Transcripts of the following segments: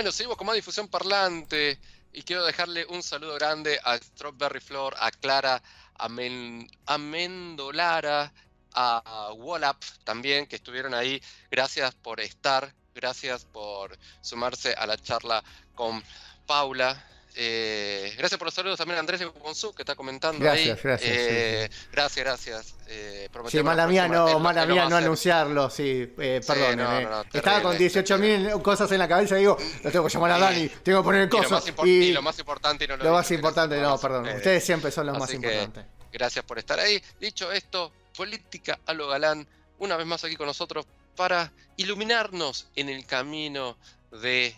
Bueno, seguimos con más difusión parlante y quiero dejarle un saludo grande a Strawberry Flor, a Clara, Amendolara, a Wallap también, que estuvieron ahí. Gracias por estar, gracias por sumarse a la charla con Paula. Gracias por los saludos también a Andrés Gonzú, que está comentando ahí. Gracias, sí. Gracias. Sí, Prometemos la próxima. mala Él lo va mía a no hacer. anunciarlo, sí, Sí, perdonen. no, Estaba con terrible. 18.000 cosas en la cabeza y digo, lo tengo que llamar a Y, Dani, tengo que poner el y lo coso. más y lo Y más importante, y no lo lo dije, más gracias importante, por no, hablarse perdón, ustedes. ustedes siempre son los más Así que importantes. gracias por estar ahí. Dicho esto, política a lo galán, una vez más aquí con nosotros para iluminarnos en el camino de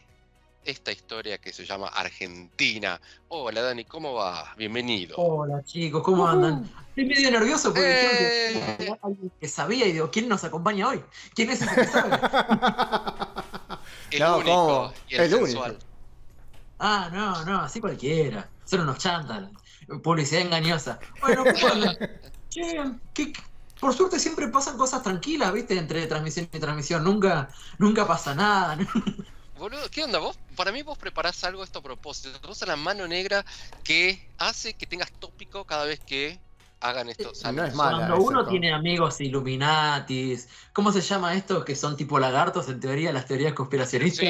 esta historia que se llama Argentina. Hola Dani, ¿cómo va? Bienvenido. Hola chicos, ¿cómo andan? Estoy medio nervioso porque dijeron que ¡Eh! alguien que sabía y digo, ¿quién nos acompaña hoy? ¿Quién es ese que sabe? El No, único ¿cómo? y el El sensual. único. Ah, no, así cualquiera. Son unos chantas. Publicidad engañosa. Bueno, ¿cómo andan? Che, por suerte siempre pasan cosas tranquilas, ¿viste? Entre transmisión y transmisión. Nunca pasa nada. Boludo, ¿qué onda vos? Para mí vos preparás algo esto a propósito. Vos a la mano negra que hace que tengas tópico cada vez que hagan estos No es saludos. mala Cuando esa. uno tiene amigos Illuminatis, ¿cómo se llama esto? Que son tipo lagartos en teoría, las teorías Sí, conspiracionistas.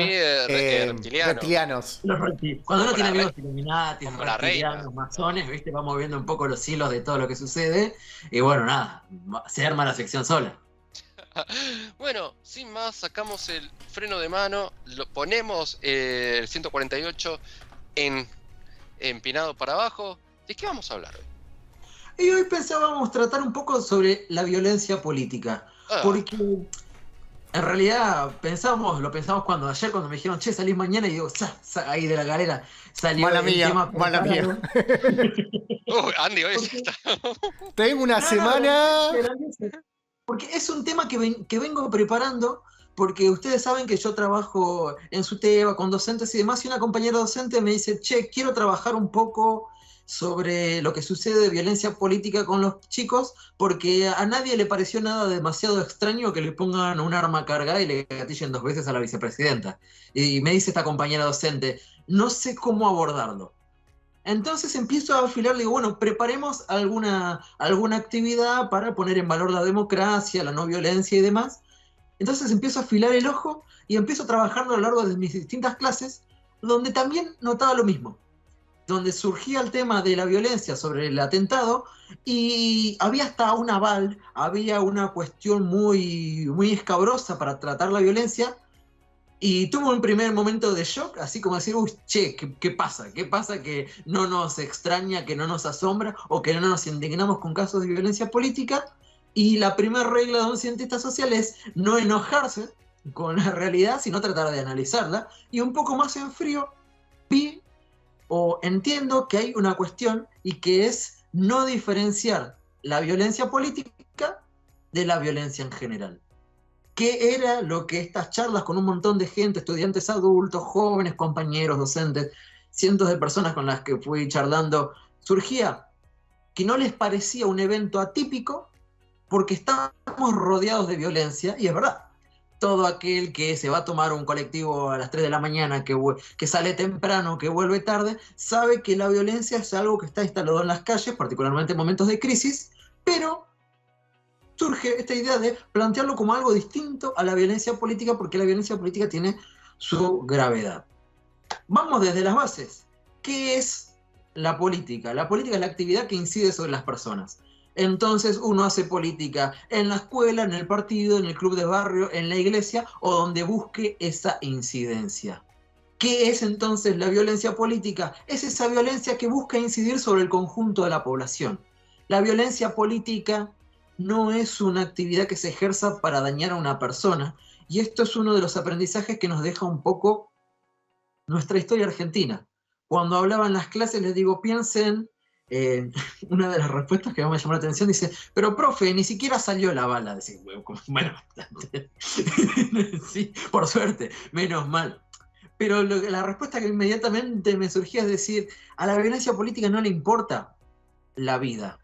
reptilianos. Reptilianos. Cuando uno Como tiene la amigos Illuminatis, como la reina, reptilianos, ¿no? masones, ¿viste? Va moviendo un poco los hilos de todo lo que sucede. Y bueno, nada, se arma la sección sola. Bueno, sin más, sacamos el freno de mano, lo ponemos el 148 empinado para abajo. ¿De qué vamos a hablar hoy? Y hoy pensábamos tratar un poco sobre la violencia política. Ah, Porque en realidad lo pensamos ayer cuando me dijeron, che, salís mañana, y digo, ahí de la galera salió Mala el mía, tema mala mía. preparado. Andy, hoy Porque- está. Tengo una No, semana. porque es un tema que vengo preparando, porque ustedes saben que yo trabajo en SUTEBA con docentes y demás, y una compañera docente me dice, che, quiero trabajar un poco sobre lo que sucede de violencia política con los chicos, porque a nadie le pareció nada demasiado extraño que le pongan un arma cargada y le gatillen 2 veces a la vicepresidenta. Y me dice esta compañera docente, no sé cómo abordarlo. Entonces empiezo a afilar, digo, bueno, preparemos alguna actividad para poner en valor la democracia, la no violencia y demás. Entonces empiezo a afilar el ojo y empiezo trabajando a lo largo de mis distintas clases, donde también notaba lo mismo, donde surgía el tema de la violencia sobre el atentado y había hasta un aval, había una cuestión muy escabrosa para tratar la violencia. Y tuvo un primer momento de shock, así como decir, uy, che, ¿qué pasa? ¿Qué pasa que no nos extraña, que no nos asombra o que no nos indignamos con casos de violencia política? Y la primera regla de un cientista social es no enojarse con la realidad, sino tratar de analizarla. Y un poco más en frío, vi o entiendo que hay una cuestión y que es no diferenciar la violencia política de la violencia en general. ¿Qué era lo que estas charlas con un montón de gente, estudiantes adultos, jóvenes, compañeros, docentes, cientos de personas con las que fui charlando, surgía? Que no les parecía un evento atípico porque estamos rodeados de violencia, y es verdad. Todo aquel que se va a tomar un colectivo a las 3 de la mañana, que sale temprano, que vuelve tarde, sabe que la violencia es algo que está instalado en las calles, particularmente en momentos de crisis, pero surge esta idea de plantearlo como algo distinto a la violencia política, porque la violencia política tiene su gravedad. Vamos desde las bases. ¿Qué es la política? La política es la actividad que incide sobre las personas. Entonces uno hace política en la escuela, en el partido, en el club de barrio, en la iglesia o donde busque esa incidencia. ¿Qué es entonces la violencia política? Es esa violencia que busca incidir sobre el conjunto de la población. La violencia política no es una actividad que se ejerza para dañar a una persona, y esto es uno de los aprendizajes que nos deja un poco nuestra historia argentina. Cuando hablaba en las clases les digo, piensen, una de las respuestas que más me llamó la atención dice, pero profe, ni siquiera salió la bala. Decía, bueno, sí, por suerte, menos mal. Pero la respuesta que inmediatamente me surgía es decir, a la violencia política no le importa la vida.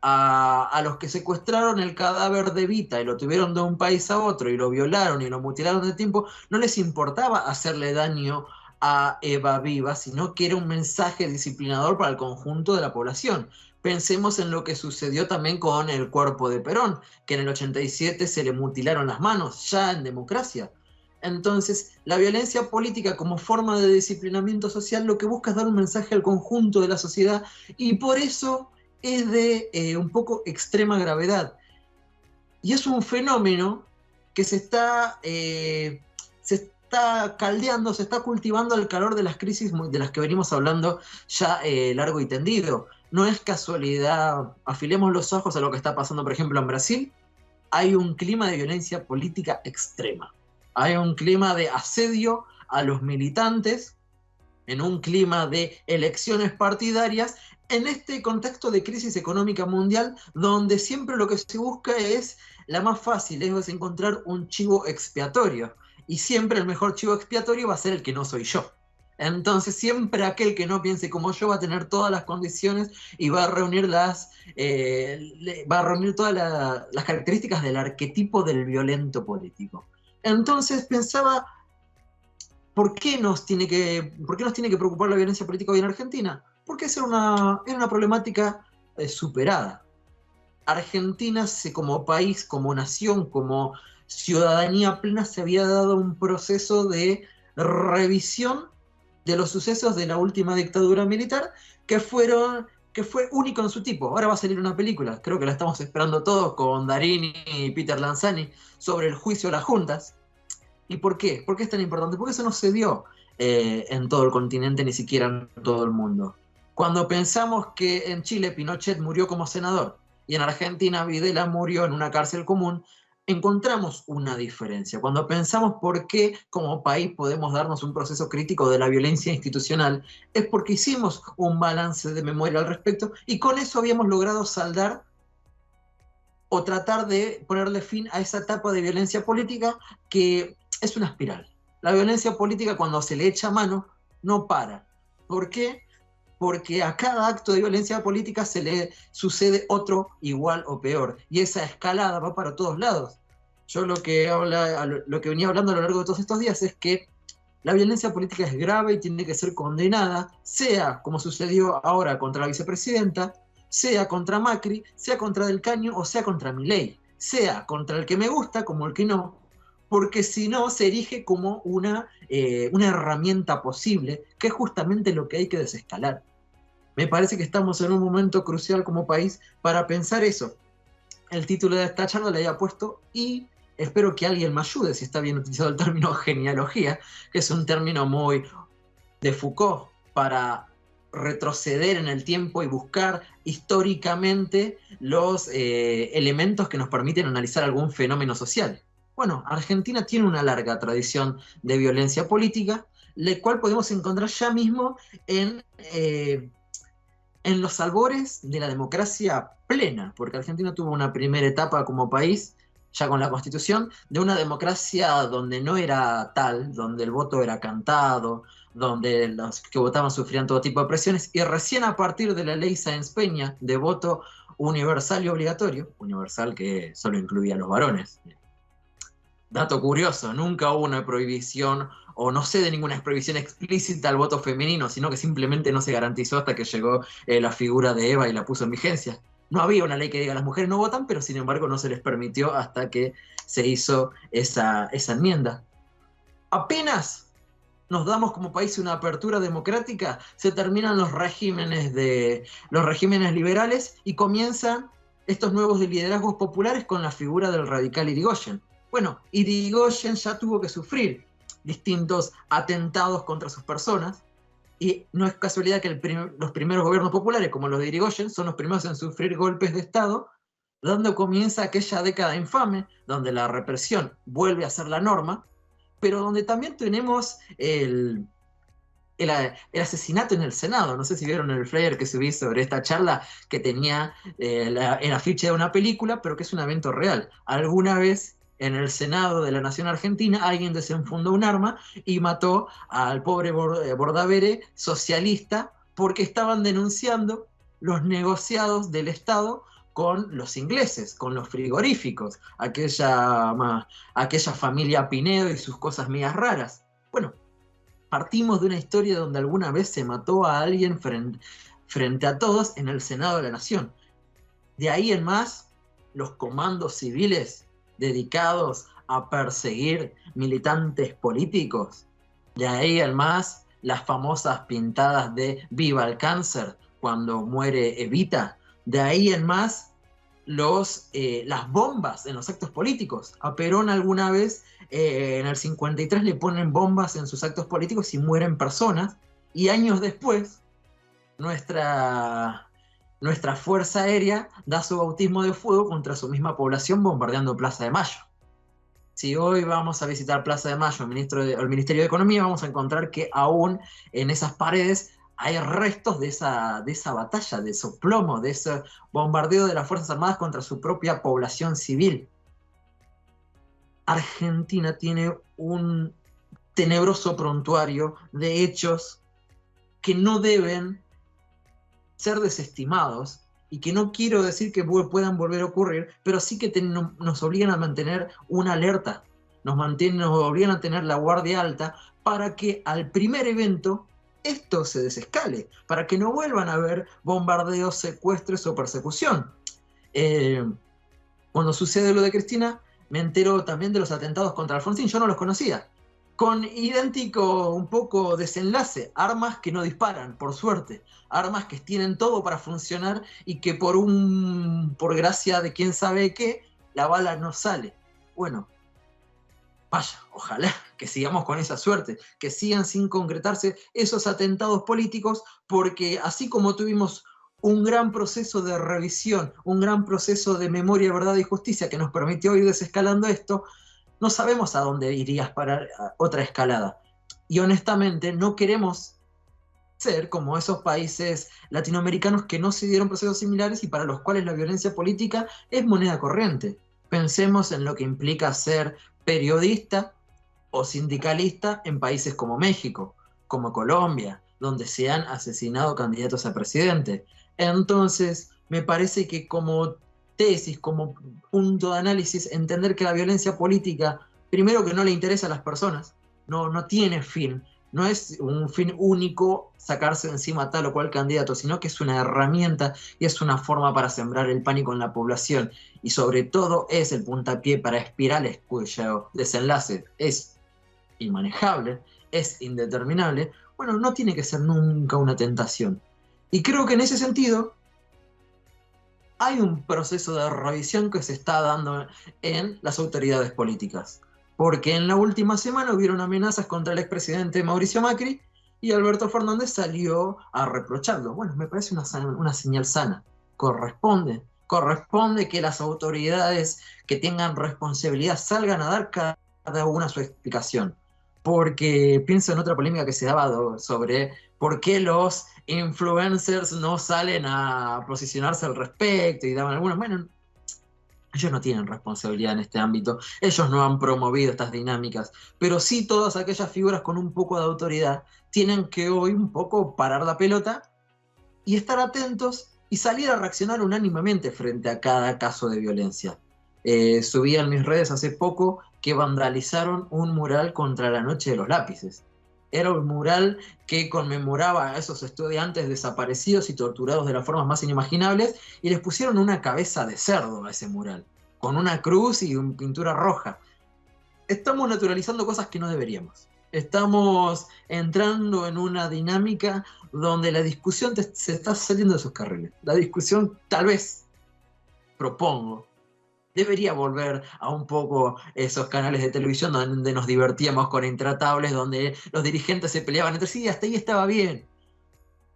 A los que secuestraron el cadáver de Evita y lo tuvieron de un país a otro y lo violaron y lo mutilaron de tiempo, no les importaba hacerle daño a Eva Viva, sino que era un mensaje disciplinador para el conjunto de la población. Pensemos en lo que sucedió también con el cuerpo de Perón, que en el 87 se le mutilaron las manos, ya en democracia. Entonces, la violencia política como forma de disciplinamiento social lo que busca es dar un mensaje al conjunto de la sociedad, y por eso es de un poco extrema gravedad. Y es un fenómeno que se está caldeando, se está cultivando al calor de las crisis de las que venimos hablando ya largo y tendido. No es casualidad, afilemos los ojos a lo que está pasando, por ejemplo, en Brasil. Hay un clima de violencia política extrema. Hay un clima de asedio a los militantes, en un clima de elecciones partidarias, en este contexto de crisis económica mundial, donde siempre lo que se busca es la más fácil, es encontrar un chivo expiatorio. Y siempre el mejor chivo expiatorio va a ser el que no soy yo. Entonces siempre aquel que no piense como yo va a tener todas las condiciones y va a reunir todas las características del arquetipo del violento político. Entonces pensaba, ¿por qué nos tiene que preocupar la violencia política hoy en Argentina? Porque era una problemática superada. Argentina, como país, como nación, como ciudadanía plena, se había dado un proceso de revisión de los sucesos de la última dictadura militar, que fue único en su tipo. Ahora va a salir una película, creo que la estamos esperando todos, con Darín y Peter Lanzani, sobre el juicio a las juntas. ¿Y por qué? ¿Por qué es tan importante? Porque eso no se dio en todo el continente, ni siquiera en todo el mundo. Cuando pensamos que en Chile Pinochet murió como senador y en Argentina Videla murió en una cárcel común, encontramos una diferencia. Cuando pensamos por qué como país podemos darnos un proceso crítico de la violencia institucional, es porque hicimos un balance de memoria al respecto y con eso habíamos logrado saldar o tratar de ponerle fin a esa etapa de violencia política que es una espiral. La violencia política, cuando se le echa mano, no para. ¿Por qué? Porque a cada acto de violencia política se le sucede otro igual o peor, y esa escalada va para todos lados. Yo lo que venía hablando a lo largo de todos estos días es que la violencia política es grave y tiene que ser condenada, sea como sucedió ahora contra la vicepresidenta, sea contra Macri, sea contra Del Caño o sea contra Milei, sea contra el que me gusta como el que no, porque si no se erige como una herramienta posible, que es justamente lo que hay que desescalar. Me parece que estamos en un momento crucial como país para pensar eso. El título de esta charla le había puesto, y espero que alguien me ayude si está bien utilizado el término genealogía, que es un término muy de Foucault, para retroceder en el tiempo y buscar históricamente los elementos que nos permiten analizar algún fenómeno social. Bueno, Argentina tiene una larga tradición de violencia política, la cual podemos encontrar ya mismo en los albores de la democracia plena, porque Argentina tuvo una primera etapa como país, ya con la Constitución, de una democracia donde no era tal, donde el voto era cantado, donde los que votaban sufrían todo tipo de presiones, y recién a partir de la ley Sáenz Peña de voto universal y obligatorio, universal que solo incluía a los varones. Dato curioso, nunca hubo una prohibición, o no sé de ninguna prohibición explícita al voto femenino, sino que simplemente no se garantizó hasta que llegó la figura de Eva y la puso en vigencia. No había una ley que diga las mujeres no votan, pero sin embargo no se les permitió hasta que se hizo esa enmienda. Apenas nos damos como país una apertura democrática, se terminan los regímenes liberales y comienzan estos nuevos liderazgos populares con la figura del radical Irigoyen. Bueno, Irigoyen ya tuvo que sufrir distintos atentados contra sus personas, y no es casualidad que los primeros gobiernos populares, como los de Irigoyen, son los primeros en sufrir golpes de Estado, dando comienza aquella década infame, donde la represión vuelve a ser la norma, pero donde también tenemos el asesinato en el Senado. No sé si vieron el flyer que subí sobre esta charla, que tenía el afiche de una película, pero que es un evento real. Alguna vez en el Senado de la Nación Argentina alguien desenfundó un arma y mató al pobre Bordavere, socialista, porque estaban denunciando los negociados del Estado con los ingleses, con los frigoríficos, aquella familia Pinedo y sus cosas medias raras. Bueno, Partimos de una historia donde alguna vez se mató a alguien frente a todos en el Senado de la Nación. De ahí en más, los comandos civiles dedicados a perseguir militantes políticos. De ahí en más, las famosas pintadas de Viva el cáncer cuando muere Evita. De ahí en más, las bombas en los actos políticos. A Perón alguna vez, en el 53, le ponen bombas en sus actos políticos y mueren personas. Y años después, nuestra Fuerza Aérea da su bautismo de fuego contra su misma población bombardeando Plaza de Mayo. Si hoy vamos a visitar Plaza de Mayo, el Ministerio de Economía, vamos a encontrar que aún en esas paredes hay restos de esa batalla, de ese plomo, de ese bombardeo de las Fuerzas Armadas contra su propia población civil. Argentina tiene un tenebroso prontuario de hechos que no deben ser desestimados y que no quiero decir que puedan volver a ocurrir, pero sí que nos obligan a mantener una alerta, nos obligan a tener la guardia alta para que al primer evento esto se desescale, para que no vuelvan a haber bombardeos, secuestros o persecución. Cuando sucede lo de Cristina, me entero también de los atentados contra Alfonsín, yo no los conocía, con idéntico un poco desenlace, armas que no disparan, por suerte, armas que tienen todo para funcionar y que por gracia de quién sabe qué, la bala no sale. Bueno, vaya, ojalá que sigamos con esa suerte, que sigan sin concretarse esos atentados políticos, porque así como tuvimos un gran proceso de revisión, un gran proceso de memoria, verdad y justicia que nos permitió ir desescalando esto, no sabemos a dónde irías para otra escalada. Y honestamente no queremos ser como esos países latinoamericanos que no se dieron procesos similares y para los cuales la violencia política es moneda corriente. Pensemos en lo que implica ser periodista o sindicalista en países como México, como Colombia, donde se han asesinado candidatos a presidente. Entonces, me parece que como tesis, como punto de análisis, entender que la violencia política, primero que no le interesa a las personas, no tiene fin, no es un fin único sacarse de encima a tal o cual candidato, sino que es una herramienta y es una forma para sembrar el pánico en la población, y sobre todo es el puntapié para espirales cuyo desenlace es inmanejable, es indeterminable. Bueno, no tiene que ser nunca una tentación. Y creo que en ese sentido hay un proceso de revisión que se está dando en las autoridades políticas. Porque en la última semana hubieron amenazas contra el expresidente Mauricio Macri y Alberto Fernández salió a reprocharlo. Bueno, me parece una señal sana. Corresponde que las autoridades que tengan responsabilidad salgan a dar cada una su explicación. Porque pienso en otra polémica que se daba sobre por qué los influencers no salen a posicionarse al respecto y daban algunas. Bueno, ellos no tienen responsabilidad en este ámbito, ellos no han promovido estas dinámicas, pero sí todas aquellas figuras con un poco de autoridad tienen que hoy un poco parar la pelota y estar atentos y salir a reaccionar unánimemente frente a cada caso de violencia. Subí en mis redes hace poco que vandalizaron un mural contra la Noche de los Lápices. Era un mural que conmemoraba a esos estudiantes desaparecidos y torturados de las formas más inimaginables y les pusieron una cabeza de cerdo a ese mural, con una cruz y una pintura roja. Estamos naturalizando cosas que no deberíamos. Estamos entrando en una dinámica donde la discusión se está saliendo de sus carriles. La discusión, tal vez, propongo, debería volver a un poco esos canales de televisión donde nos divertíamos con Intratables, donde los dirigentes se peleaban entre sí y hasta ahí estaba bien.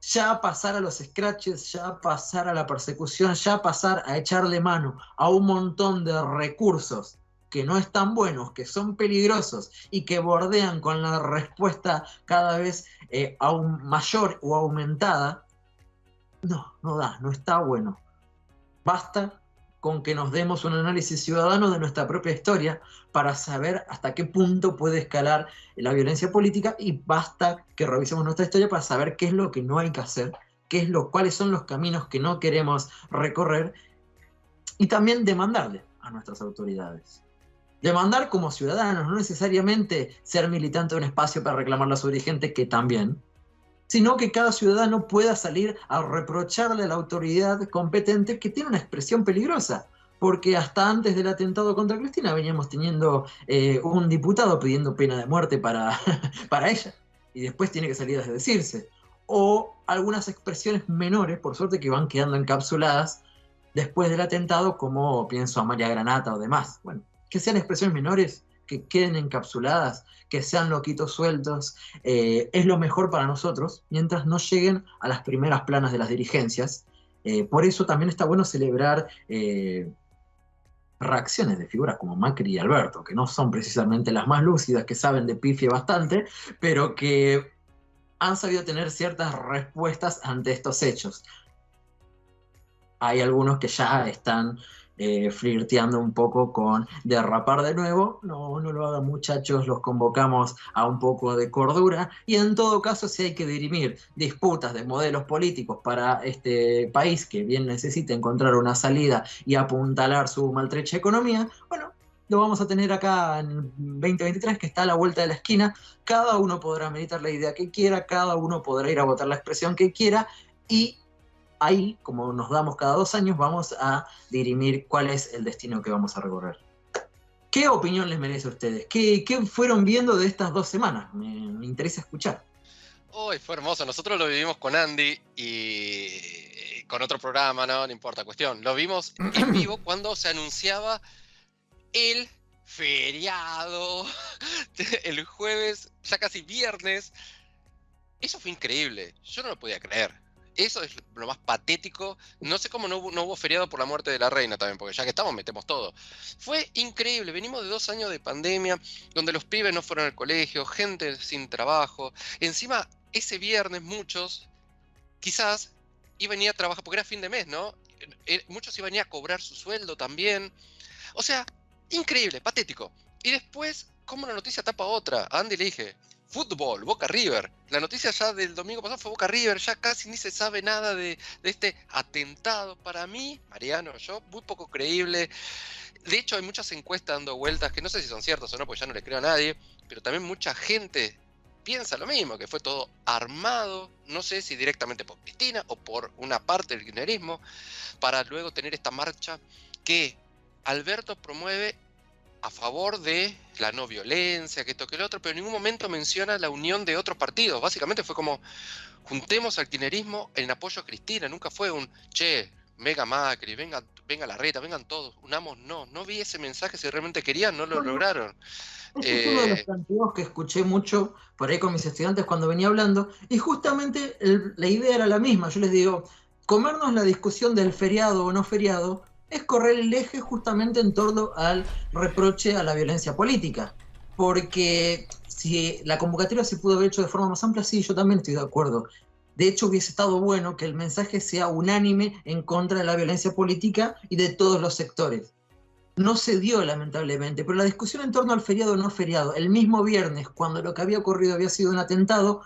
Ya pasar a los scratches, ya pasar a la persecución, ya pasar a echarle mano a un montón de recursos que no están buenos, que son peligrosos y que bordean con la respuesta cada vez aún mayor o aumentada, no está bueno. Basta con que nos demos un análisis ciudadano de nuestra propia historia para saber hasta qué punto puede escalar la violencia política, y basta que revisemos nuestra historia para saber qué es lo que no hay que hacer, cuáles son los caminos que no queremos recorrer, y también demandarle a nuestras autoridades. Demandar como ciudadanos, no necesariamente ser militante de un espacio para reclamar la sobre gente, que también, sino que cada ciudadano pueda salir a reprocharle a la autoridad competente que tiene una expresión peligrosa. Porque hasta antes del atentado contra Cristina veníamos teniendo un diputado pidiendo pena de muerte para, para ella, y después tiene que salir a desdecirse. O algunas expresiones menores, por suerte, que van quedando encapsuladas después del atentado, como pienso a María Granata o demás. Bueno, que sean expresiones menores, que queden encapsuladas, que sean loquitos sueltos, es lo mejor para nosotros, mientras no lleguen a las primeras planas de las dirigencias. Por eso también está bueno celebrar reacciones de figuras como Macri y Alberto, que no son precisamente las más lúcidas, que saben de pifia bastante, pero que han sabido tener ciertas respuestas ante estos hechos. Hay algunos que ya están flirteando un poco con derrapar de nuevo. No, no lo hagan, muchachos, los convocamos a un poco de cordura, y en todo caso, si hay que dirimir disputas de modelos políticos para este país que bien necesita encontrar una salida y apuntalar su maltrecha economía, bueno, lo vamos a tener acá en 2023, que está a la vuelta de la esquina. Cada uno podrá meditar la idea que quiera, cada uno podrá ir a votar la expresión que quiera, y ahí, como nos damos cada 2 años, vamos a dirimir cuál es el destino que vamos a recorrer. ¿Qué opinión les merece a ustedes? ¿Qué fueron viendo de estas 2 semanas? Me interesa escuchar. Hoy fue hermoso. Nosotros lo vivimos con Andy y con otro programa, no importa, cuestión. Lo vimos en vivo cuando se anunciaba el feriado, el jueves, ya casi viernes. Eso fue increíble. Yo no lo podía creer. Eso es lo más patético. No sé cómo no hubo feriado por la muerte de la reina también, porque ya que estamos, metemos todo. Fue increíble. Venimos de 2 años de pandemia, donde los pibes no fueron al colegio, gente sin trabajo. Encima, ese viernes muchos, quizás, iban a ir a trabajar, porque era fin de mes, ¿no? Muchos iban a ir a cobrar su sueldo también. O sea, increíble, patético. Y después, como una noticia tapa otra. A Andy le dije, fútbol, Boca River. La noticia ya del domingo pasado fue Boca River, ya casi ni se sabe nada de este atentado. Para mí, Mariano, yo, muy poco creíble. De hecho, hay muchas encuestas dando vueltas, que no sé si son ciertas o no, porque ya no le creo a nadie, pero también mucha gente piensa lo mismo, que fue todo armado, no sé si directamente por Cristina o por una parte del kirchnerismo, para luego tener esta marcha que Alberto promueve a favor de la no violencia, que esto que el otro, pero en ningún momento menciona la unión de otros partidos. Básicamente fue como, juntemos al kirchnerismo en apoyo a Cristina. Nunca fue un, che, venga Macri, venga Larreta, vengan todos, unamos. No vi ese mensaje. Si realmente querían, no lo lograron. Este es uno de los planteos que escuché mucho por ahí con mis estudiantes cuando venía hablando, y justamente la idea era la misma. Yo les digo, comernos la discusión del feriado o no feriado es correr el eje justamente en torno al reproche a la violencia política. Porque si la convocatoria se pudo haber hecho de forma más amplia, sí, yo también estoy de acuerdo. De hecho, hubiese estado bueno que el mensaje sea unánime en contra de la violencia política y de todos los sectores. No se dio, lamentablemente, pero la discusión en torno al feriado o no feriado, el mismo viernes, cuando lo que había ocurrido había sido un atentado,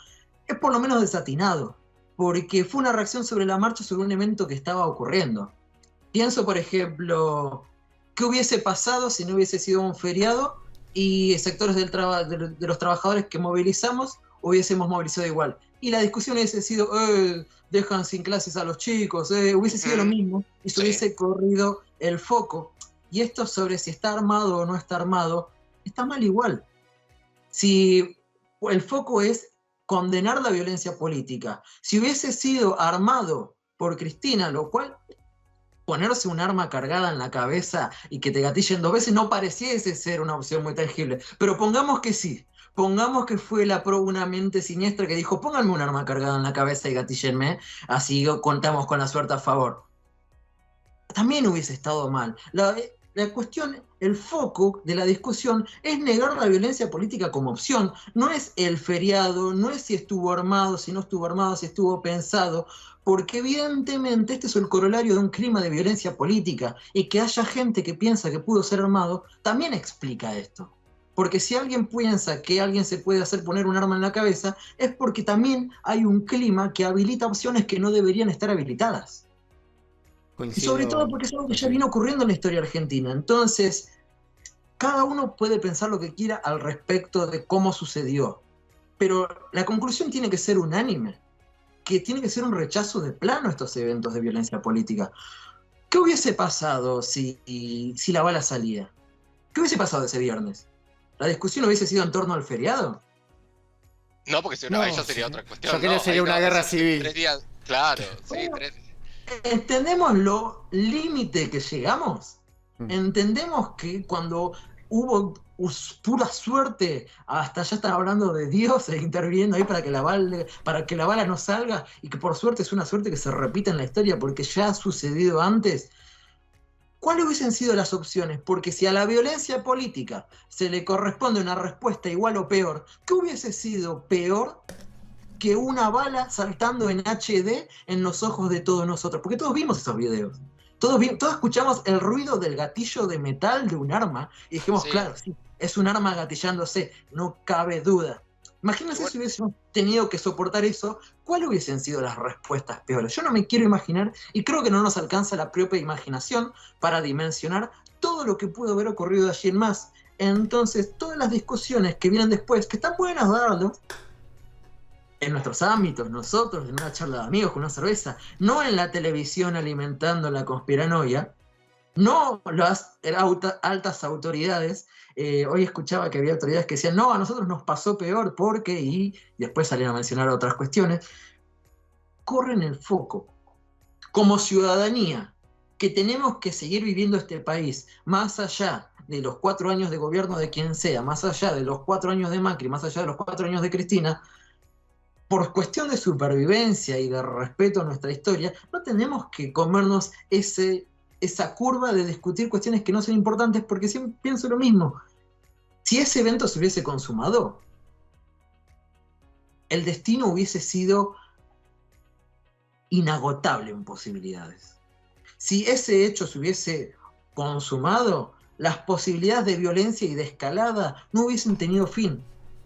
es por lo menos desatinado, porque fue una reacción sobre la marcha sobre un evento que estaba ocurriendo. Pienso, por ejemplo, ¿qué hubiese pasado si no hubiese sido un feriado y sectores de los trabajadores que movilizamos hubiésemos movilizado igual? Y la discusión hubiese sido, dejan sin clases a los chicos, hubiese sido lo mismo, y se hubiese corrido el foco. Y esto sobre si está armado o no está armado, está mal igual. Si el foco es condenar la violencia política, si hubiese sido armado por Cristina, lo cual ponerse un arma cargada en la cabeza y que te gatillen 2 veces no pareciese ser una opción muy tangible, pero pongamos que sí, pongamos que fue una mente siniestra que dijo, pónganme un arma cargada en la cabeza y gatíllenme, así contamos con la suerte a favor. También hubiese estado mal. La cuestión, el foco de la discusión es negar la violencia política como opción. No es el feriado, no es si estuvo armado, si no estuvo armado, si estuvo pensado, porque evidentemente este es el corolario de un clima de violencia política, y que haya gente que piensa que pudo ser armado también explica esto. Porque si alguien piensa que alguien se puede hacer poner un arma en la cabeza, es porque también hay un clima que habilita opciones que no deberían estar habilitadas. Coincido, y sobre todo porque es algo que ya viene ocurriendo en la historia argentina. Entonces, cada uno puede pensar lo que quiera al respecto de cómo sucedió, pero la conclusión tiene que ser unánime, que tiene que ser un rechazo de plano a estos eventos de violencia política. ¿Qué hubiese pasado si la bala salía? ¿Qué hubiese pasado ese viernes? ¿La discusión hubiese sido en torno al feriado? No, porque si no, No, ahí ya sería sí. otra cuestión. Yo creo que ¿no? sería Ahí una no, guerra esos civil. 3 días, claro, sí, Bueno, 3. ¿entendemos lo límite que llegamos? Mm. Entendemos que cuando hubo pura suerte, hasta ya están hablando de Dios interviniendo ahí para que la bala no salga, y que por suerte es una suerte que se repita en la historia porque ya ha sucedido antes. ¿Cuáles hubiesen sido las opciones? Porque si a la violencia política se le corresponde una respuesta igual o peor, ¿qué hubiese sido peor que una bala saltando en HD en los ojos de todos nosotros? Porque todos vimos esos videos. Todos escuchamos el ruido del gatillo de metal de un arma y dijimos, Sí. claro, sí, es un arma gatillándose, no cabe duda. Imagínense Igual- si hubiésemos tenido que soportar eso, ¿cuáles hubiesen sido las respuestas peores? Yo no me quiero imaginar, y creo que no nos alcanza la propia imaginación para dimensionar todo lo que pudo haber ocurrido allí en más. Entonces, todas las discusiones que vienen después, que están buenas darlas, en nuestros ámbitos, nosotros, en una charla de amigos con una cerveza, no en la televisión alimentando la conspiranoia, no las altas autoridades. Hoy escuchaba que había autoridades que decían, no, a nosotros nos pasó peor porque, y después salieron a mencionar otras cuestiones, corren el foco. Como ciudadanía, que tenemos que seguir viviendo este país, más allá de los 4 años de gobierno de quien sea, más allá de los 4 años de Macri, más allá de los 4 años de Cristina, por cuestión de supervivencia y de respeto a nuestra historia, no tenemos que comernos esa curva de discutir cuestiones que no son importantes, porque siempre pienso lo mismo. Si ese evento se hubiese consumado, el destino hubiese sido inagotable en posibilidades. Si ese hecho se hubiese consumado, las posibilidades de violencia y de escalada no hubiesen tenido fin,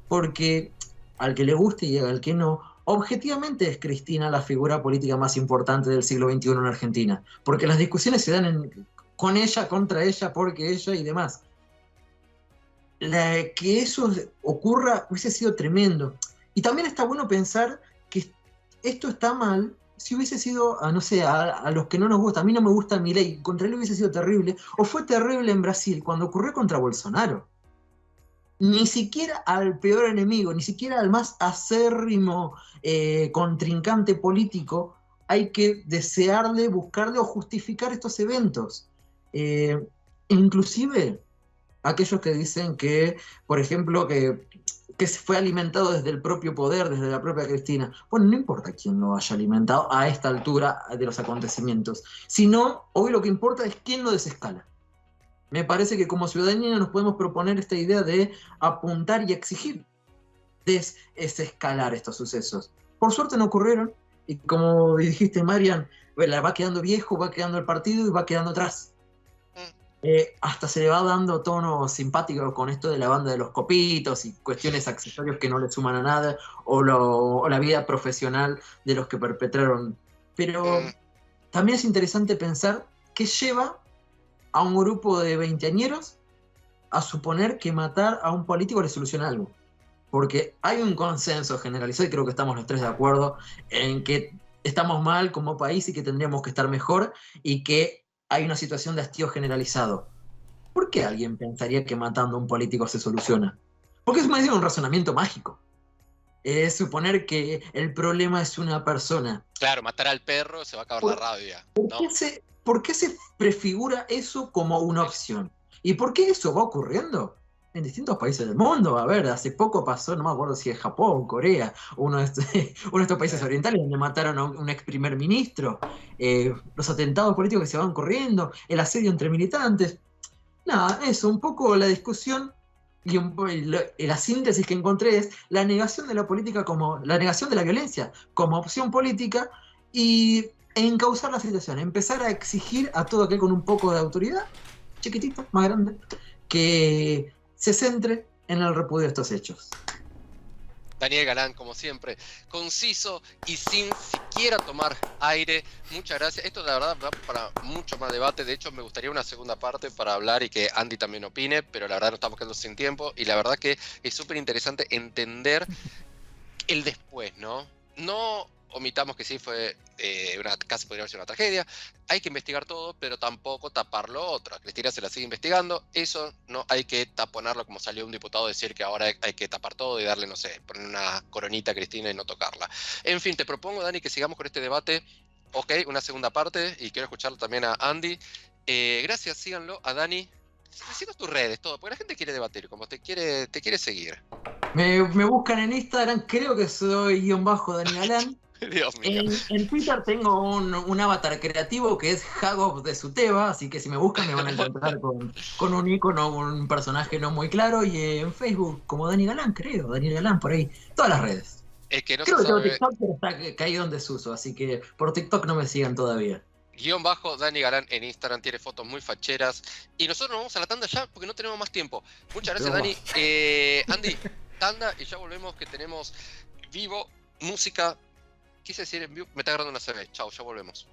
porque al que le guste y al que no, objetivamente es Cristina la figura política más importante del siglo XXI en Argentina, porque las discusiones se dan con ella, contra ella, porque ella y demás. Que eso ocurra hubiese sido tremendo. Y también está bueno pensar que esto está mal si hubiese sido, no sé, a los que no nos gusta. A mí no me gusta Milei, contra él hubiese sido terrible, o fue terrible en Brasil cuando ocurrió contra Bolsonaro. Ni siquiera al peor enemigo, ni siquiera al más acérrimo contrincante político hay que desearle, buscarle o justificar estos eventos. Inclusive aquellos que dicen que, por ejemplo, que se fue alimentado desde el propio poder, desde la propia Cristina. Bueno, no importa quién lo haya alimentado a esta altura de los acontecimientos, sino hoy lo que importa es quién lo desescala. Me parece que como ciudadanía nos podemos proponer esta idea de apuntar y exigir desescalar estos sucesos. Por suerte no ocurrieron, y como dijiste, Marian, va quedando viejo, va quedando el partido y va quedando atrás. Hasta se le va dando tono simpático con esto de la banda de los copitos y cuestiones accesorios que no le suman a nada, o la vida profesional de los que perpetraron. Pero también es interesante pensar qué lleva a un grupo de veinteañeros a suponer que matar a un político le soluciona algo. Porque hay un consenso generalizado, y creo que estamos los tres de acuerdo, en que estamos mal como país y que tendríamos que estar mejor, y que hay una situación de hastío generalizado. ¿Por qué alguien pensaría que matando a un político se soluciona? Porque es un razonamiento mágico. Es suponer que el problema es una persona. Claro, matar al perro se va a acabar la rabia. ¿No? ¿Por qué se prefigura eso como una opción? ¿Y por qué eso va ocurriendo? En distintos países del mundo. A ver, hace poco pasó, no me acuerdo si es Japón, Corea, uno de estos países orientales donde mataron a un ex primer ministro, los atentados políticos que se van corriendo, el asedio entre militantes. Nada, eso, un poco la discusión y la síntesis que encontré es la negación de la política la negación de la violencia como opción política y encauzar la situación, empezar a exigir a todo aquel con un poco de autoridad, chiquitito, más grande, que se centre en el repudio de estos hechos. Daniel Galán, como siempre, conciso y sin siquiera tomar aire. Muchas gracias. Esto la verdad va para mucho más debate. De hecho, me gustaría una segunda parte para hablar y que Andy también opine, pero la verdad nos estamos quedando sin tiempo. Y la verdad que es súper interesante entender el después, ¿no? No omitamos que sí fue casi podría haber sido una tragedia. Hay que investigar todo, pero tampoco tapar lo otro. Cristina se la sigue investigando. Eso no hay que taponarlo como salió un diputado a decir que ahora hay que tapar todo y darle, no sé, poner una coronita a Cristina y no tocarla. En fin, te propongo, Dani, que sigamos con este debate. Ok, una segunda parte y quiero escucharlo también a Andy. Gracias, síganlo a Dani. Sigan tus redes, todo, porque la gente quiere debatir, como te quiere seguir. Me buscan en Instagram, creo que soy _Dani Galán. Dios mío. En Twitter tengo un avatar creativo que es Hagov de Suteba, así que si me buscan me van a encontrar con un icono, un personaje no muy claro, y en Facebook como Dani Galán, creo, Dani Galán, por ahí, todas las redes. Es que no Creo se que tengo sabe. TikTok, pero está caído en desuso, así que por TikTok no me sigan todavía. _ Dani Galán en Instagram, tiene fotos muy facheras. Y nosotros nos vamos a la tanda ya porque no tenemos más tiempo. Muchas gracias, Toma. Dani. Andy, tanda y ya volvemos que tenemos vivo, música. Quise decir en vivo, me está agarrando una CB. Chao, ya volvemos.